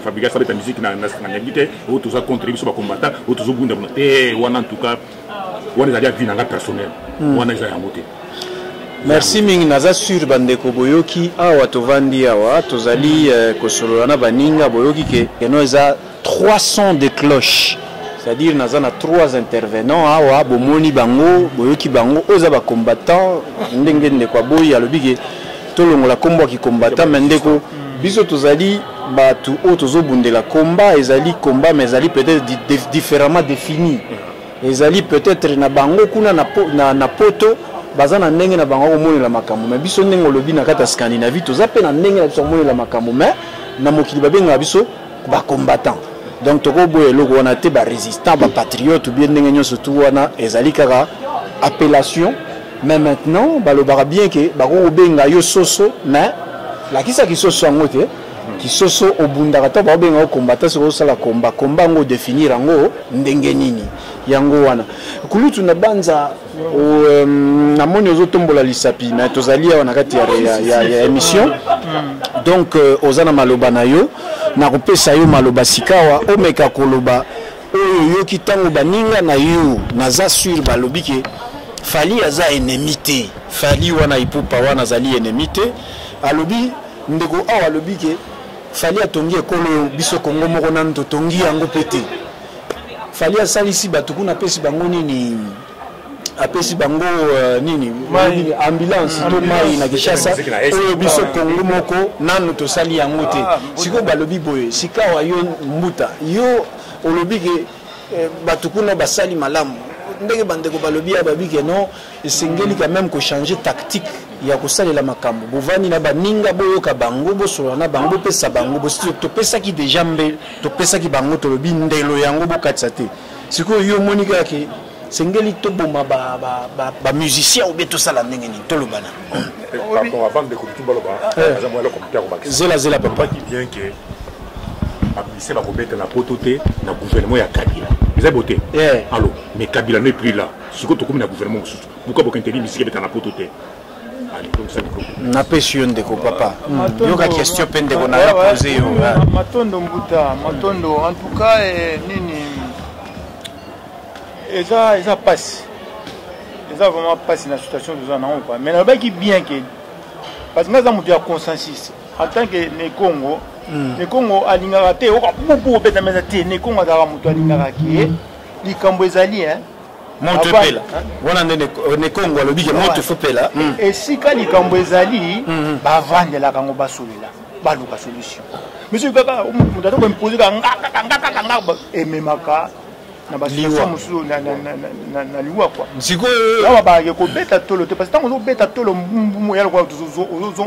fabriquer ça beta musique na ngite ou tout ça contribuer sur ba combattant ou tout zo bunda te wana en tout cas on les a dit na personnel on les a monté. Merci mingi naza sur bandeko boyoki awa tovandi awa tozali kosolana baninga boyoki ke eno eza 300 de cloches c'est-à-dire naza na 3 intervenants awa bomoni bango boyoki bango oza ba combattant ndenge ndeko boyi alobi ke tolongola kombo ki combattant mendeko biso tozali batu o tozobundela combat ezali combat mais ezali peut-être différemment défini ezali peut-être na bango kuna na poto baza na ndenge na bango komonela makambo mais biso ndenge olobi na kata Scandinavie toza pe na ndenge na biso komonela makambo mais na mokili babenga biso ba combattant donc toko boye loko wana te ba résistant ba patriote ou bien ndenge nyonso tu wana ezali kaka appellation mais maintenant balobaka bien que bako benga yo soso mais la kisa ki soso yango te ki soso obundaka to ba benga combattant so sala combat ngo définir ngo ndenge nini yango wana kulutu na banza na moni ozotombola lisapi mais tozali wana kati ya émission donc ozana maloba na yo na kopesa yo maloba sikawa omeka koloba oyo yo kitango baninga na yo naza sur balobi ke fali aza ennemi te fali wana ipupa wana zali ennemi te alobi ndeko awa alobi ke fali atongi ekolo biso kongo moko nanu totongi yango pete fali asalisi bato kuna apesi bango nini apesi bango nini ambulance to mai na Kinshasa oyo biso kongo moko nanu tosali yango te siko balobi boye sikawa yo mbuta yo olobi ke bato kuna basali malamu ndenge bandeko balobi ya babi ke non esengeli quand même ko changer tactique ya kosalela makambo bovani na baninga boyoka bango bosola na bango pesa bango bosi topesaki déjà mbe topesaki bango tolobi ndelo yango bokatisa te sikoyo yo monika ke sengeli toboma ba musicien ou bien tosala ndenge nini tolobana pardon avant de couper baloba azamwela computer ko zela papa qui bien que abise ba kobeta na potote na gouvernement ya Kabila c'est beauté allô mais Kabila n'est plus là siko to comme na gouvernement pourquoi beaucoup interdit musique beta na potote na pesio ndeko papa yoka question pende ko na poser yo matondo mbuta matondo en tout cas nini eza passe eza vraiment passe na situation de zone quoi mais na baki bien que parce que ngaza mutu ya consensus en tant que ne Congo alingaka te oka bubu beta meza te ne Congo azaka mutu alingaka ki likambo ezali monte pela wana ne Congo alobi ke monte fo pela et si ka likambo ezali ba vandela kango basolela baluka solution monsieur kaka mutu atoko imposer ka ngaka ememaka na basiliwa musu na liwa kwa siko awa ba ke ko beta tolo te parce que tango beta tolo mbumu ya kwa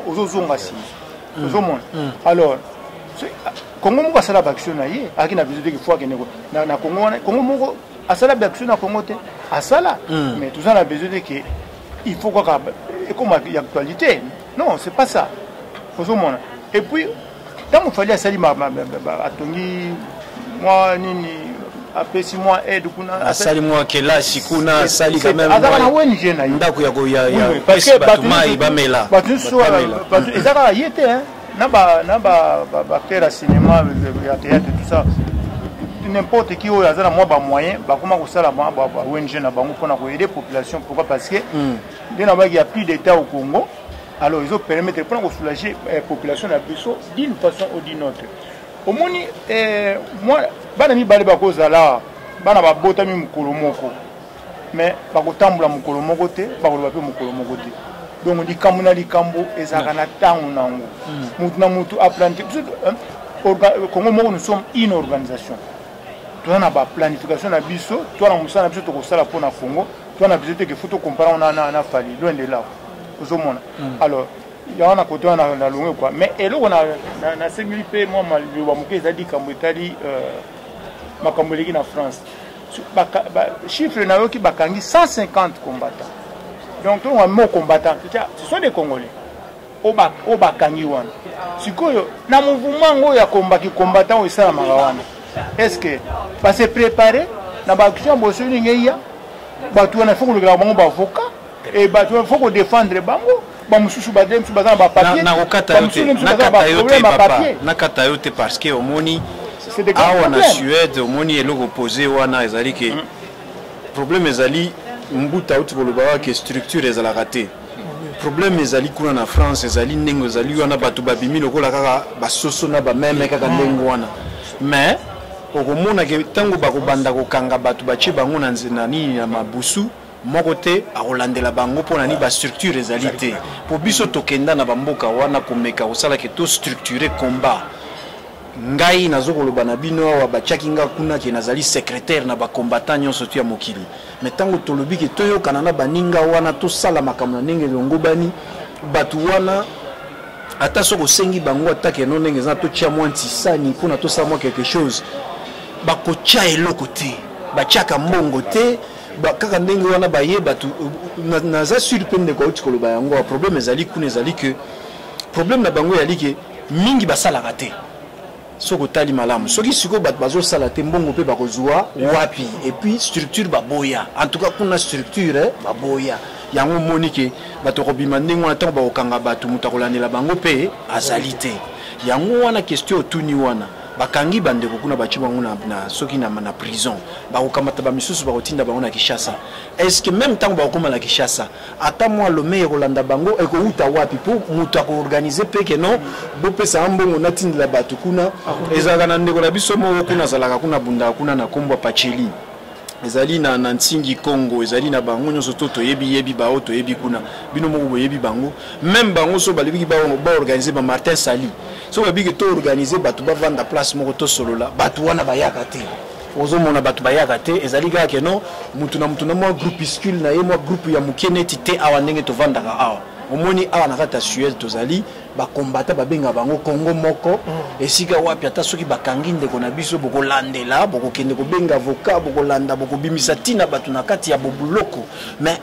ozozonga si ozomona alors Congo moko asala baction na ye aki na visite fois que na Congo moko asala baction na Congo te asala mais tout ça na besoin de que il faut quoi comme actualité non c'est pas ça ozomona et puis tant il fallait asali atongi moi nini apesi moi aide kuna asali moi kela sikuna asali quand même azaka ONG na ndako ya parce que batumai bamela ezaka yete na ba faire cinéma ya théâtre tout ça n'importe qui oyo azana moi ba moyen ba comment ko sala ba ONG na bango pona ko aider population pourquoi parce que dina ba il y a plus d'état au Congo alors ils ont permettre pour soulager population na biso d'une façon ou d'une autre au moni moi bana mi bale ba ko zala bana ba bota mi mukolo moko mais ba ko tambula mukolo moko te ba ko ba pe mukolo moko te donc likambo na likambo ezaka na tango nango mutu na mutu aplanti Congo moko nous sommes une organisation toi na ba planification na biso toi na musana biso to ko sala pona Congo toi na biso te que photo comparer na fali loin de là ozomona alors ya wana côté na longue quoi mais eloko na sengeli pe moi malwa moke ezali kambo etali makambo leki na France chiffre na yoki bakangi 150 combattants donc tout le monde combattant ce sont des Congolais au bakangi wana sikoyo na mouvement ngo ya combattant au sala wana est-ce que va se préparer na ba action boso ningeya batu wana faut que le bango ba avocat et batu faut que défendre bango ba mususu ba dem su bazana ba papier na kokata yote papa na kata yote parce que omoni awa na Suède omoni eloko posé wana ezali ke problème ezali mbuta uti koloba ke structure ezalaka te problème ezali kuna na France ezali ndenge ezali wana bato babimi lokola kaka basoso na bameme kaka ndenge wana mais okomona ke ntango bakobanda kokanga bato batie bango na nzela nini na mabusu moko te akolandela bango mpona ni bastructure ezali te po biso tokenda na bamboka wana komeka kosala ke to structure combat ngai nazokoloba na bino awa batiaki nga kuna ke nazali secrétaire na bakombatant nyonso tu ya mokili me ntango tolobi ke toyokana na baninga wana tosala makambo na ndenge elongobani bato wana ata soki osengi bango atake no ndenge eza totia mwa ntisani mpona tosala mwa quelque chose bakotia eloko te batiaka mbongo te kaka ndenge wana baye bato naza sur mpe ndeko auti koloba yango problème ezali kuna ezali ke problème na bango eyali ke mingi basalaka te soki otali malamu soki sikoyo bato bazosala te mbongo mpe bakozwa wapi et puis structure baboya en tout cas kuna structure baboya yango moni ke bato kobima ndenge wana ntango bakokanga bato moto akolandela bango mpe azali te yango wana question otuni wana bakangi bandeko kuna batie bango na soki na prison bakokamata bamisusu bakotinda bango na Kinshasa est-ce que même ntango bakokoma na Kinshasa ata mwa lome ekolanda bango ekouta wapi mpo moto akoorganize mpe ke non bopesa mbongo natindela bato kuna ezalaka na ndeko na biso moko kuna azalaka kuna bundaka kuna na kombo Pacheli ezali na ntingi Congo ezali na bango nyonso to toyebi bao toyebi kuna bino moko boyebi bango même bango so balibiki baorganize ba Martin Sali so babiki to organiser bato bavanda place moko to solola bato wana bayaka te ozomona bato bayaka te ezali kaka ke non mutu na mwa groupuscule na ye mwa groupe ya mokeneti te awa ndenge tovandaka awa omoni awa na kati ya Suez tozali bakombata babenga bango Congo moko esika wapi ata soki bakangi ndeko na biso bokolandela bokokende kobenga avocat bokolanda bokobimisa tina bato na kati ya bobuloko mais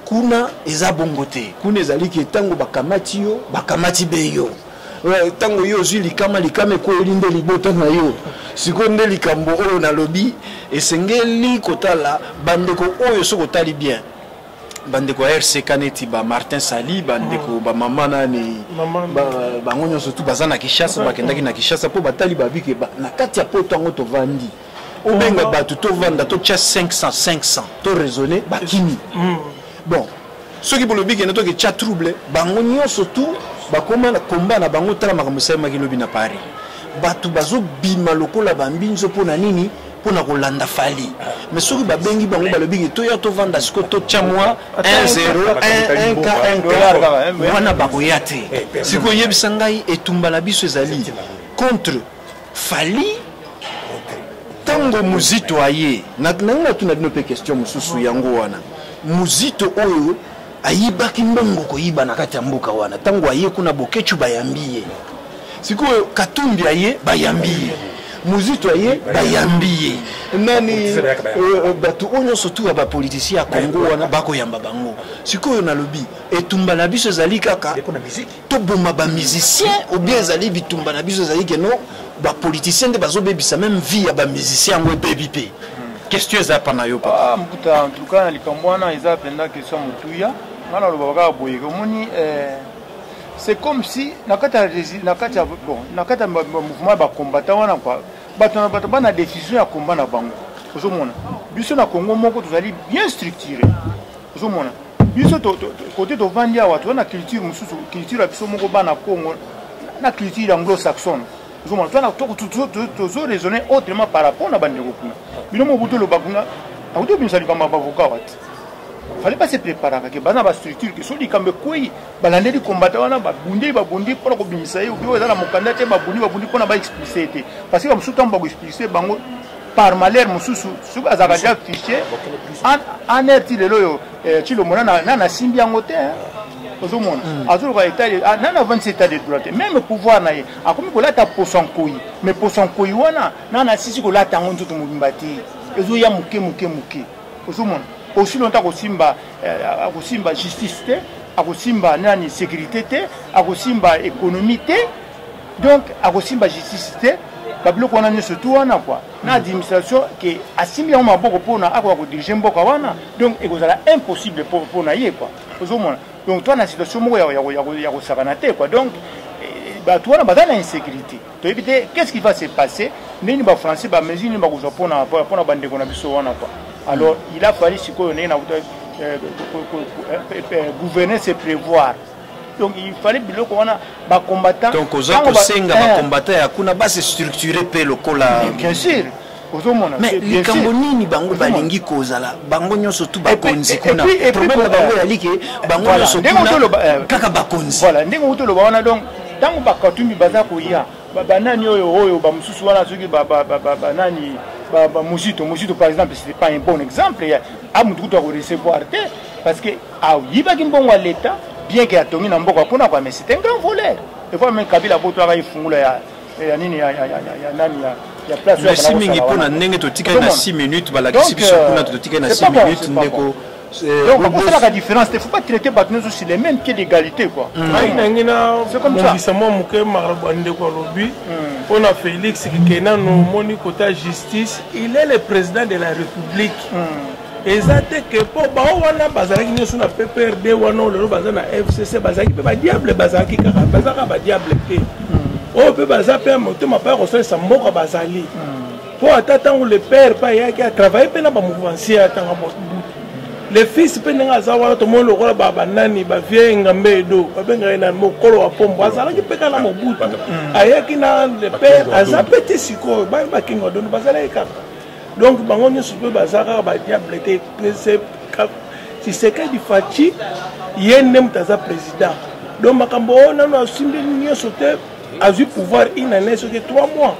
kuna eza bongo te kuna ezali ke ntango bakamati yo bakamati beyo tango yo ozwi likama ekoyeli nde libota na yo sikoyo nde likambo oyo nalobi esengeli kotala bandeko oyo soki otali bien bandeko ya RCK neti ba Martin Sali bandeko ba mama nani bango nyonso tu baza na Kinshasa bakendaki na Kinshasa mpo batali babike na kati ya poto yango tovandi obenga bato tovanda totia 500 to raisonner bakimi bon soki bolobi kende toke tia trouble bango nyonso tu bakoma na komba na bango tala makambo esalemaki lobi na Paris bato bazobima lokola bambinzo mpona nini mpona kolanda fali mais soki babengi bango balobiki toya tovanda siko totia mwa 1 wana bakoya te sikoyo yebisa ngai etumba na biso ezali contre fali ntango muzito aye nango tuna bino mpe question mosusu yango wana muzito oyo ayibaki mbongo koyiba na kati ya mboka wana ntango aye kuna bokechu bayambiye sikoyo katumbi aye bayambiye muzito aye bayambiye nani bato oyo nyonso tu ya bapolitisien ya Congo wana bakoyamba bango sikoyo nalobi etumba na biso ezali kaka toboma bamusicien ou bien ezali bitumba na biso ezali keno bapolitisien nde bazobebisa même vie ya bamusicien yango ebebi mpe question eza pa na yo pa mputa en tout cas na likambo wana eza penda question motuya ngana loba kaka boye komoni c'est comme si na kati ya mouvement ba combattant wana kwa bato bana décision ya combat na bango ozomona biso na Congo moko tozali bien structuré ozomona biso côté to vandia watu na culture mususu culture ya biso moko bana Congo na culture anglo-saxonne ozomona twana to raisonner autrement par rapport na bandeko kuna bino mo buto lo bakuna auto binsali kama bavoka watu fallait pas se préparer que bana ba structure que soli kambe koi balandeli combattant wana babundi pour ko bimisa yo bio ezala mokanda te babundi pour na ba expliciter parce que ba mususu tamba ko expliquer bango par malheur mususu suku azaka ja fichier en erti lelo yo chilo mona na simbi yango te ozomona azolo ka état na 27 états de droit même pouvoir na ye akomi ko lata poson koi mais poson koi wana na sisi ko lata ngo ntutu mubimbati ezo ya muke ozomona aussi longtemps akosimba justice te akosimba nani sécurité te akosimba économie te donc akosimba justice te babiloko wana nyonso tu wana kwa na administration ke asimbi yango maboko mpona akoka kodirige mboka wana donc ekozala impossible mpona ye kwa ozomona donc toa na situation moko ya kosakana te kwa donc bato wana baza na insécurité toyebi te qu'est-ce qui va se passer ndeni bafrançais bamesure nini bakozwa mpona bandeko na biso wana kwa alors il a fallu sikoyo ndenge na gouverner se prévoir donc il fallait biloko wana bakombatant donc oza kosenga bakombatant ya kuna base structuré mpe lokola bien sûr ozomona mais likambo nini bango balingi kozala bango nyonso tu bakonzi kuna problème na bango yali ke bango nyonso kuna kaka bakonzi voilà ndenge utoloba wana donc ntango bakatumbi baza koya banani oyo bamususu wana soki banani Mojito par exemple c'était pas un bon exemple a mutu kutu recevoir te parce que yibaki mbongo l'état bien que atongi na mboka pona kwa mais c'est un grand voleur et fois même Kabila boto aka ifungula ya nini ya nani ya place. Merci mingi pona ndenge totika na 6 minutes balakisi biso kuna totika na 6 minutes ndeko. Donc, pour ça, la différence, il ne faut pas traiter Batounes sur les mêmes pieds d'égalité. C'est comme ça. On a Félix qui côté justice, il est le président de la République. Et ça, c'est que pour Baouana, Bazaki, nous avons PPRD, ou Bazana FCC, Bazaki, Diable, Bazaki, Diable. On peut Bazaper, monter ma part au sein de sa mort Bazali. Pour attendre le père, qui a travaillé, pour la mouvement, les fils penenga zawa to mono ko baba nani ba vie ngambe do ba benga na mokolo wa pombo azala ki peka na mobutu ayaki na le père azapete siko ba kingo do bazala ka donc bango nyoso pe bazaka ba diable te si c'est que du fachi yene mtaza président donc makambo ona no simbi nyoso te a eu pouvoir une année sur 3 mois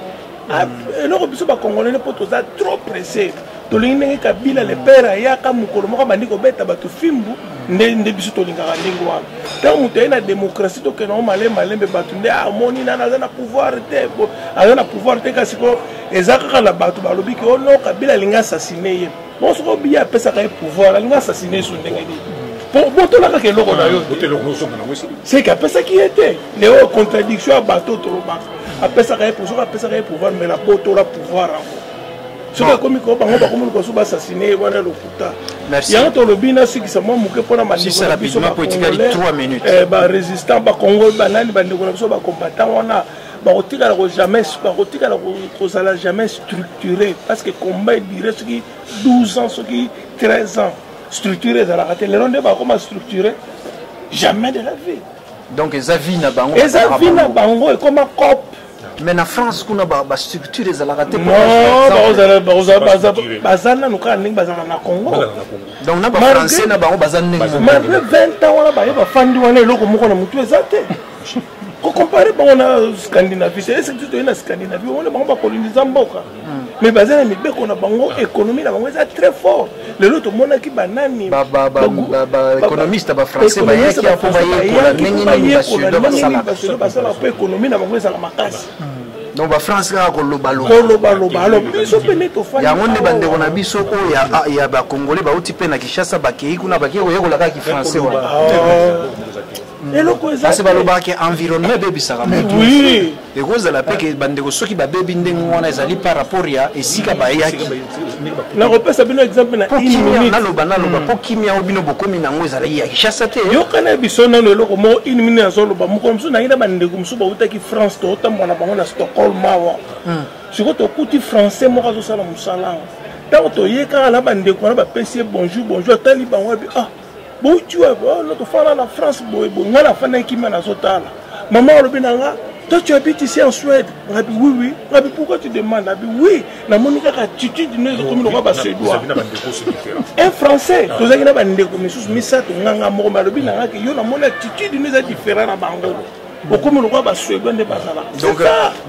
et le biso ba congolais pour tout ça trop pressé. Tolingi Kabila le père ayaka mukolo moko bandiko beta batu fimbu nde biso tolinga ndingo wa tant mutu na démocratie to kena malembe batu nde amoni na na pouvoir te na pouvoir te kasiko ezaka na batu balobi ke ono Kabila linga assassiner ye bon soko biya pesa ka pouvoir linga assassiner so ndenge di pour to la ka loko na yo c'est que pesa qui était les contradiction à bateau to ba a pesa ka pouvoir mais la boto la pouvoir ce que comme ko bango ba comme ko suba assassiner wana lokuta merci ya to lobina sikisa mo muke pona mandiko na biso ba politique 3 minutes ba résistant ba Congo banani ba ndeko na biso ba combattant wana ba kotika la ko jamais structuré parce que combat dirait ce qui 12 ans ce qui 13 ans structuré dans la raté les ronde ba comment structuré jamais de la vie donc ezavi na bango et comme cop. Mais en France, on a une structure des alaratés. Non, bazana nous quand nous bazana na Congo. Donc on a pas français na bango bazana. Malgré 20 ans on a ba fandi wana eloko moko na mutu ezate. Ko comparer ba on a Scandinavie, c'est surtout na Scandinavie, on a ba coloniser mboka. Mais bazana mi be ko na bango économie na bango est très fort. Le lot mona ki banani économiste ba français ba yaki a pour bailler pour la nengini ba sud ba sala ba économie na bango ezala makasi. Donc ba France ka ko lobalo alors biso pene to fa ya ngonde bande kona biso ko ya ba congolais ba uti pe na Kinshasa ba kei kuna ba kei ko yekola ka ki français wa et le cause c'est ba loba ke environnement bebi saka oui et cause la pe ke bande ko soki ba bebi ndenge wana ezali par rapport ya esika ba yaki na repesa bino exemple na une na loba pour kimia obino bokomi na ngo ezali ya Kinshasa te yo kana biso na le loko mo une minute na solo ba mo komso na ina bande ko mso ba utaki France to tambona bango na Stockholm mawa siko to kuti français mo ka zo sala musala tant to yeka na bande ko na ba pesi bonjour tali bango bi bon tu vois notre femme en France bon ngala fana kimia na zotala maman olobinanga toi tu habites ici en Suède rabi oui rabi pourquoi tu demandes rabi oui na monika ka attitude nous comme le roi suédois un français to zaki na bande ko misus misato nganga mo malobi na ngaki yo na mona attitude nous est différent na bango comme le roi suédois ne bazala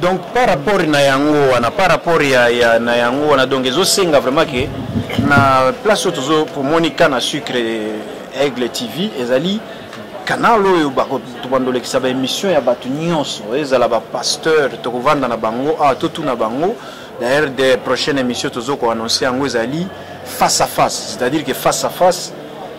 donc par rapport na yango na par rapport ya na yango na donc ezo senga vraiment que na place tozo pour monika na sucre Aigle TV ezali canal oyo tobandolekisa ba émission ya bato nyonso ezala ba pasteur tokovanda na bango totu na bango d'ailleurs des prochaines émissions tozo ko annoncer yango ezali face à face, c'est-à-dire que face à face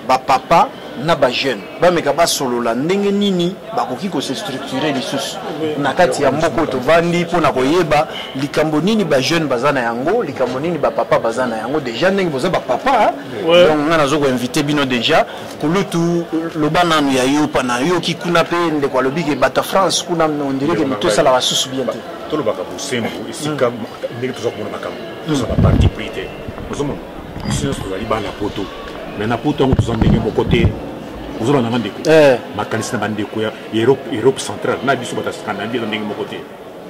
ba papa na ba jeune ba meka ba solola ndenge nini ba koki ko se structurer lisusu na kati ya mboko to vandi pona koyeba likambo nini ba jeune bazana yango likambo nini ba papa bazana yango déjà ndenge boza ba papa donc ngana zo ko inviter bino déjà kulutu lobana nu ya yo pana yo ki kuna pe nde kwa lobike bata France kuna on dirait que tout ça la susu bien te to lo baka bosembo isika ndenge tozo ko na makambo tozo ba parti prité bozomo sio so ali bana poto mais na poto on tozo ndenge mokote vous avez demandé ma canisse n'a pas Europe centrale n'a pas de Scandinavie dans mon côté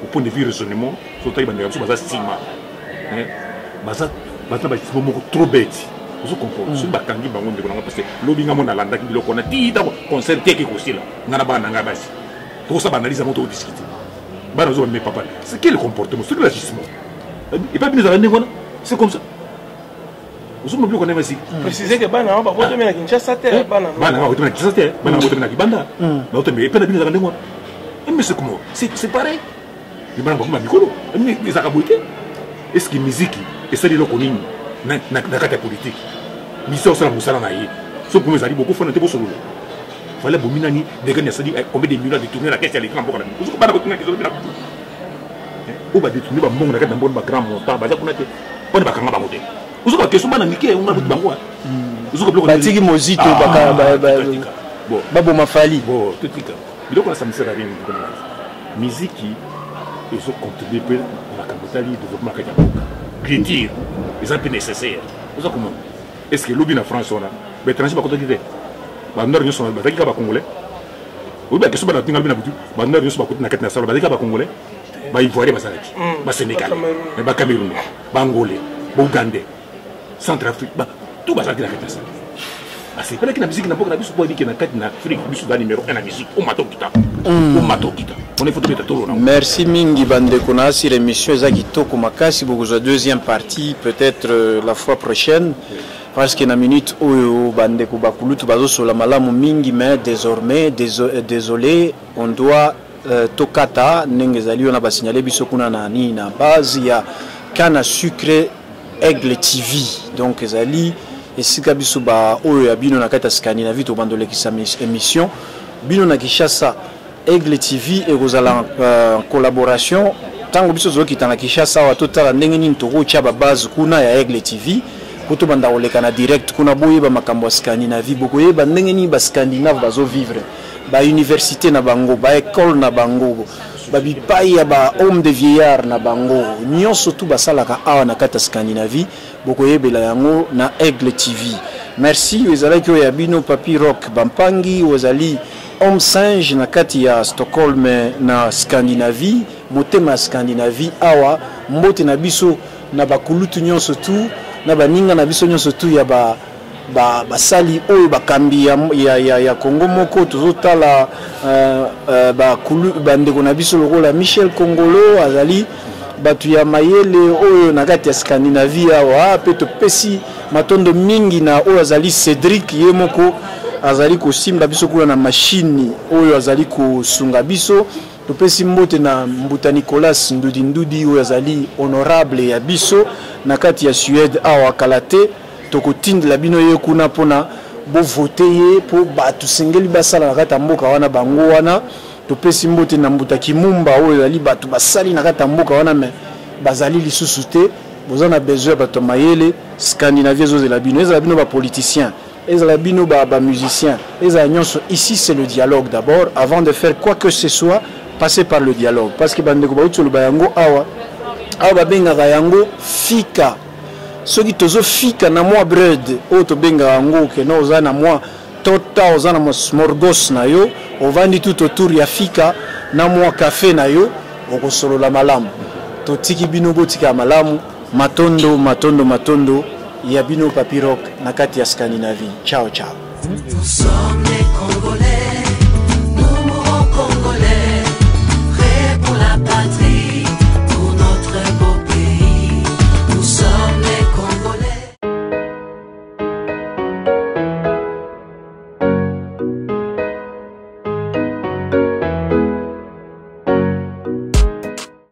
au point de vue raisonnement surtout il y a des stigma basa trop bête vous comprenez sur bakangi bango de parce que lobinga mona landa ki biloko na ti da concert teke ko sila ngana ba nanga basi to ça banaliser moto discuter mais papa, c'est quel comportement, c'est quel agissement. Et pas bien c'est comme ça. Vous avez oublié aussi. Précisez que Bana va voter mais Kinshasa terre Bana. Bana va voter Kinshasa terre, Bana va voter Kibanda. Mais autant mais pas bien dans moi. Mais c'est comment? C'est pareil. Les Bana va micro. Mais ils ont aboyé. Est-ce que musique et ça dit le connu na carte politique. Mission ça la musala na yi. Sauf que mes amis beaucoup font un peu solo. Fallait bominani de gagner ça dit combien de millions de tourner la caisse à l'écran pour la. Vous savez pas la tourner qu'ils ont bien. Ou va détourner ba mongo na carte dans bon grand montant, ba za kunate. On va kanga ba moté. Vous avez question bana mike on a beaucoup bango. Vous avez batiki mozito bon babo mafali. Bon tout tika. Biloko na ça me sert à rien. Musique ils ont contribué pour la capitale de développement Kanyamboka. Culture, ils ont peu nécessaire. Vous savez comment? Est-ce que l'objet en France on a? Mais étranger pas contribuer. Bandar nous sont bataki ka ba congolais. Oui ba question ba tinga bina butu. Bandar nous sont ba côté na kati na sala bataki ka ba congolais. Ba ivoirien ba salaki. Ba sénégalais. Mais ba camerounais, ba angolais, ba ougandais, Centrafrique, ba tout ba salaki na kati na sala. C'est pas que la musique n'a pas de pour dire que dans l'Afrique, le Soudan numéro 1 la musique, on m'a tout on est foutu de tout. Merci Mingi Bandekona sur l'émission Zagitoko Makasi pour la deuxième partie, peut-être la fois prochaine. Parce qu'il y a une minute où Bandeko Bakulu, tu vas sur la malamu Mingi, mais désormais, désolé, on doit Tokata, Nengezali, on a signalé Bisokuna Nani, na base, il y a canne à sucre Aigle TV. Donc, Zali. Et si Gabiso ba oyo ya bino na kata Scandinavie to bandole ki sa émission bino na Kinshasa Aigle TV et rozala en collaboration tango biso zo kitana Kinshasa wa totala ndenge nini to rocha ba base kuna ya Aigle TV koto banda oleka na direct kuna boye ba makambo Scandinavie bokoye ba ndenge nini ba Scandinave bazo vivre ba université na bango ba école na bango ba bipai ya ba homme de vieillard na bango nyonso tout basalaka awa na kata Scandinavie bokoyebela yango na Aigle TV. Merci wezalaki oyo ya bino Papi Rock Bampangi wezali homme singe na kati ya Stockholm na Scandinavie motema Scandinavie awa mbote na biso na bakulutu nyonso tu na baninga na biso nyonso tu ya basali oyo bakambi ya Congo moko tozotala bandeko na biso lokola Michel Congolo azali batu ya mayele oyo na kati ya Scandinavie awa pe to pesi matondo mingi na oyo azali Cédric yemoko azali kosimba biso kuna na machine oyo azali kosunga biso to pesi mbote na Mbuta Nicolas Ndudi oyo azali honorable ya biso na kati ya Suède awa kalate to kotindela bino ye kuna pona bo voter ye po batu sengeli basala na kati ya mboka wana bango wana to pesi mbote na Mbuta Kimumba oyo ezali batu basali na kati ya mboka wana me bazali lisusu te bozana besoin bato mayele Scandinavie ezozela bino ezala bino ba politicien ezala bino ba musicien ezala nyonso ici c'est le dialogue d'abord avant de faire quoi que ce soit passer par le dialogue parce que bandeko ba utolo ba yango awa bengaka yango fika soki tozo fika na mwa bread oyo tobengaka yango ke no oza na mwa tota oza na smorgos na yo ovandi tout autour ya fika na mwa café na yo okosolola malamu totiki bino botika malamu matondo ya bino Papi Rock na kati ya Scandinavie. Ciao ciao. Nous sommes les